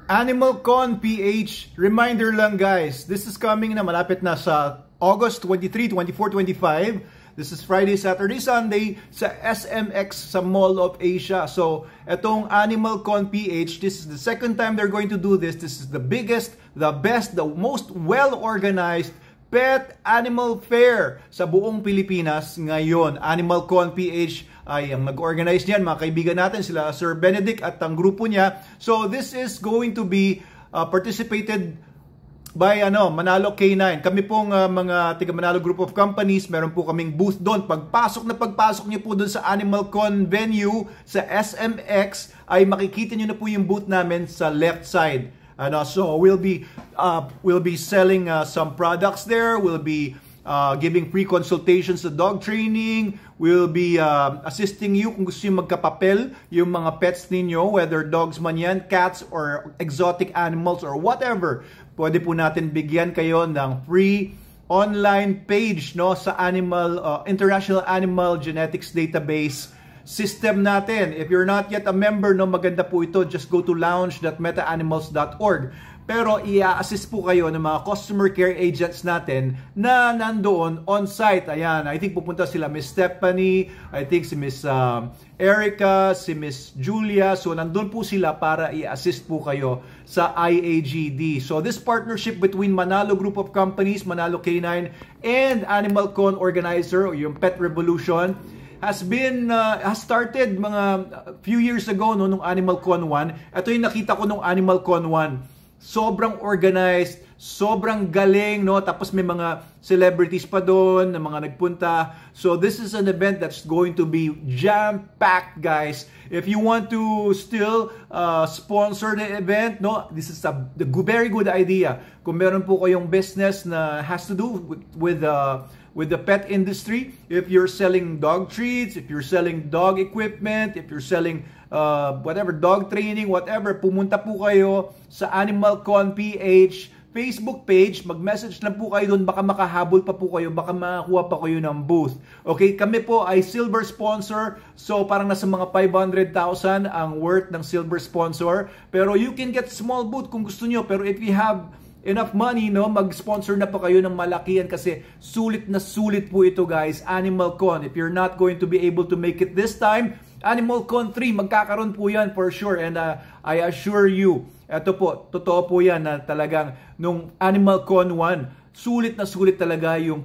Animal Con PH, reminder lang guys, this is coming na malapit na sa August 23, 24, 25. This is Friday, Saturday, Sunday sa SMX sa Mall of Asia. So, etong Animal Con PH, this is the second time they're going to do this. This is the biggest, the best, the most well-organized pet animal fair sa buong Pilipinas ngayon. Animal Con PH ay ang nag-organize niyan, mga kaibigan natin, sila Sir Benedict at ang grupo niya. So this is going to be participated by Manalo K9. Kami pong mga tiga Manalo Group of Companies, meron po kaming booth doon. Pagpasok niyo po doon sa Animal Con venue sa SMX, ay makikita niyo na po yung booth namin sa left side. So we'll be selling some products there. We'll be giving free consultations sa dog training. We'll be assisting you kung gusto nyo magkapapel yung mga pets ninyo, whether dogs man yan, cats, or exotic animals, or whatever. Pwede po natin bigyan kayo ng free online page sa International Animal Genetics Database system natin. If you're not yet a member, maganda po ito. Just go to lounge.metaanimals.org. Pero i-assist po kayo ng mga customer care agents natin na nandoon on-site. Ayan, I think pupunta sila Miss Stephanie, I think si Miss Erica, si Miss Julia. So nandun po sila para i-assist po kayo sa IAGD. So this partnership between Manalo Group of Companies, Manalo K9, and Animal Con organizer, o yung Pet Revolution, has started mga few years ago nung Animal Con 1. Ito yung nakita ko nung Animal Con 1. Sobrang organized, sobrang galing, tapos may mga celebrities pa doon na mga nagpunta. So this is an event that's going to be jam-packed, guys. If you want to still sponsor the event, this is a very good idea. Kung meron po kayong business na has to do with the pet industry, if you're selling dog treats, if you're selling dog equipment, if you're selling whatever, dog training, whatever, pumunta po kayo sa Animal Con PH Facebook page, mag-message lang po kayo doon, baka makahabol pa po kayo, baka makakuha pa kayo ng booth. Okay, kami po ay silver sponsor, so parang nasa mga 500,000 ang worth ng silver sponsor, pero you can get small booth kung gusto nyo, pero if you have enough money, mag-sponsor na po kayo ng malakihan kasi sulit na sulit po ito, guys. Animal Con, if you're not going to be able to make it this time, Animal Con 3, magkakaroon po yan for sure, and I assure you, eto po, totoo po yan na talagang nung Animal Con 1, sulit na sulit talaga yung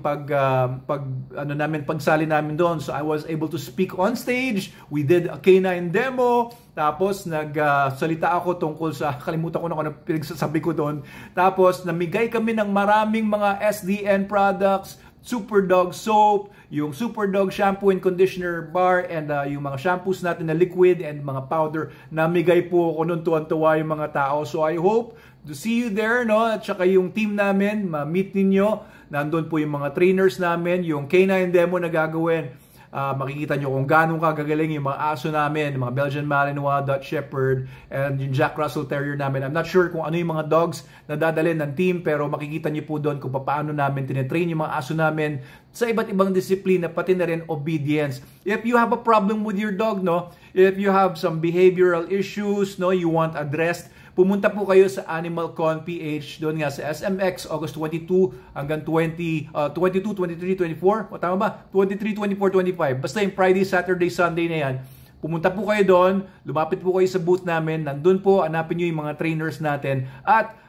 pagsali namin doon. So I was able to speak on stage. We did a K9 demo. Tapos nagsalita ako tungkol sa, kalimutan ko na kung ano pinagsasabi ko doon. Tapos namigay kami ng maraming mga SDN products, Super Dog Soap, yung Super Dog Shampoo and Conditioner Bar, and yung mga shampoos natin na liquid and mga powder. Namigay po ako noon, tuwan-tuwa yung mga tao. So I hope to see you there, at saka yung team namin, ma-meet ninyo. Nandun po yung mga trainers namin, yung K9 demo na gagawin. Makikita nyo kung gano'ng kagagaling yung mga aso namin, mga Belgian Malinois, Dutch Shepherd, and yung Jack Russell Terrier namin. I'm not sure kung ano yung mga dogs na dadalhin ng team, pero makikita nyo po doon kung paano namin tinetrain yung mga aso namin sa iba't ibang disiplina, pati na rin obedience. If you have a problem with your dog, if you have some behavioral issues, you want addressed, pumunta po kayo sa Animal Con PH, doon nga sa SMX, August 22 hanggang 22, 23, 24, o tama ba? 23, 24, 25. Basta yung Friday, Saturday, Sunday na yan. Pumunta po kayo doon, lumapit po kayo sa booth namin, nandun po, hanapin nyo yung mga trainers natin, at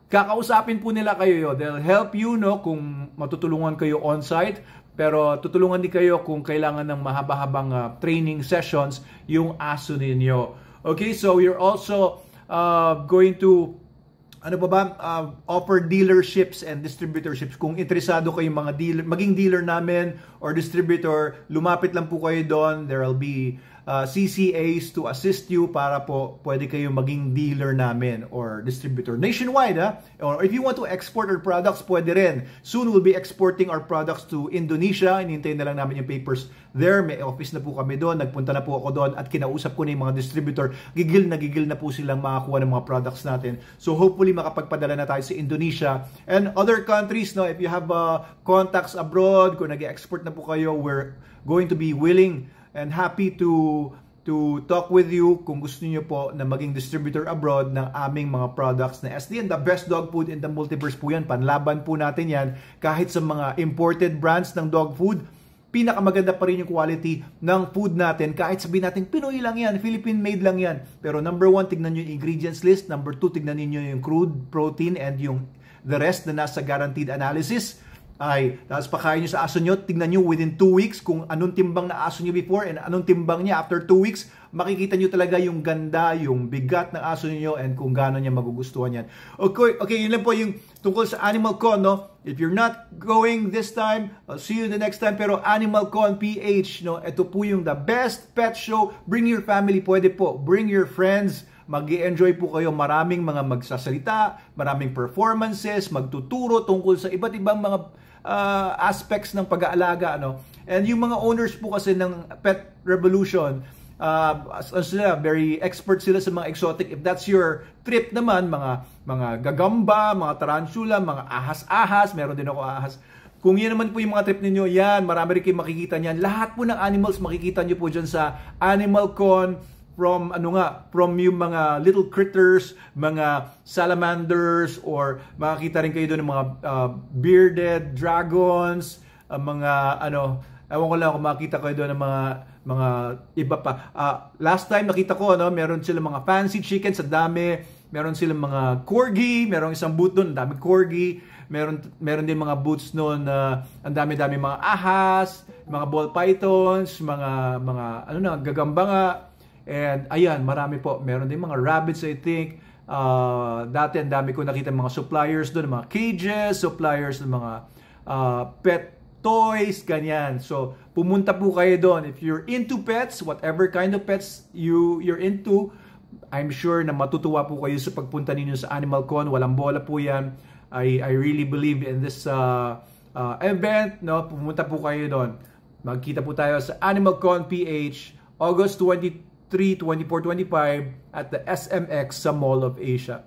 kakausapin po nila kayo. They'll help you, kung matutulungan kayo on-site, pero tutulungan din kayo kung kailangan ng mahaba-habang training sessions yung aso ninyo. Okay, so you're also going to offer dealerships and distributorships. Kung interesado kayo mga dealer, maging dealer namin or distributor, lumapit lang po kayo doon. There will be CCAs to assist you para po pwede kayo maging dealer namin or distributor nationwide. Or if you want to export our products, pwede rin. Soon we'll be exporting our products to Indonesia. Inintayin na lang namin yung papers there. May office na po kami doon. Nagpunta na po ako doon at kinausap ko na yung mga distributor. Gigil na po silang makakuha ng mga products natin. So hopefully makapagpadala na tayo sa Indonesia and other countries. If you have contacts abroad, kung nag-export na po kayo, we're going to be willing and happy to to talk with you kung gusto niyo po na maging distributor abroad ng aming mga products na SDN. The best dog food in the multiverse po yan. Panlaban po natin yan kahit sa mga imported brands ng dog food. Pinakamaganda pa rin yung quality ng food natin. Kahit sabihin natin, Pinoy lang yan, Philippine made lang yan. Pero number 1, tignan nyo yung ingredients list. Number 2, tignan niyo yung crude protein and yung the rest na nasa guaranteed analysis. Tapos pakain nyo sa aso nyo, tignan nyo within 2 weeks kung anong timbang na aso nyo before and anong timbang niya after 2 weeks. Makikita nyo talaga yung ganda, yung bigat ng aso nyo and kung gaano niya magugustuhan yan. Okay, yun lang po yung tungkol sa Animal Con, no? If you're not going this time, I'll see you the next time. Pero Animal Con PH, no? Ito po yung the best pet show. Bring your family, pwede po. Bring your friends. Mag-i-enjoy po kayo. Maraming mga magsasalita, maraming performances, magtuturo tungkol sa iba't ibang mga aspects ng pag-aalaga, no? And yung mga owners po kasi ng Pet Revolution, sila, very expert sila sa mga exotic. If that's your trip naman, mga gagamba, mga tarantula, mga ahas-ahas, meron din ako ahas. Kung yan naman po yung mga trip ninyo, yan, marami rin kayo makikita niyan. Lahat po ng animals makikita nyo po dyan sa Animal Con. From yung mga little critters, mga salamanders, or makikita rin kayo doon ng mga bearded dragons, mga ewan ko lang kung makita kayo doon ng mga iba pa. Last time nakita ko, meron silang mga fancy chickens, ang dami. Meron silang mga corgi, merong isang booth doon, ang daming corgi. Meron din mga booths noon na ang dami-dami mga ahas, mga ball pythons, mga gagamba nga. And ayan, marami po. Meron din mga rabbits, I think. Dati ang dami ko nakita mga suppliers doon, mga cages, suppliers ng mga pet toys, ganyan. So, pumunta po kayo doon. If you're into pets, whatever kind of pets you're into, I'm sure na matutuwa po kayo sa pagpunta ninyo sa Animal Con. Walang bola po yan. I really believe in this event. No? Pumunta po kayo doon. Magkita po tayo sa Animal Con PH, August 23, 24, 25 at the SMX sa Mall of Asia.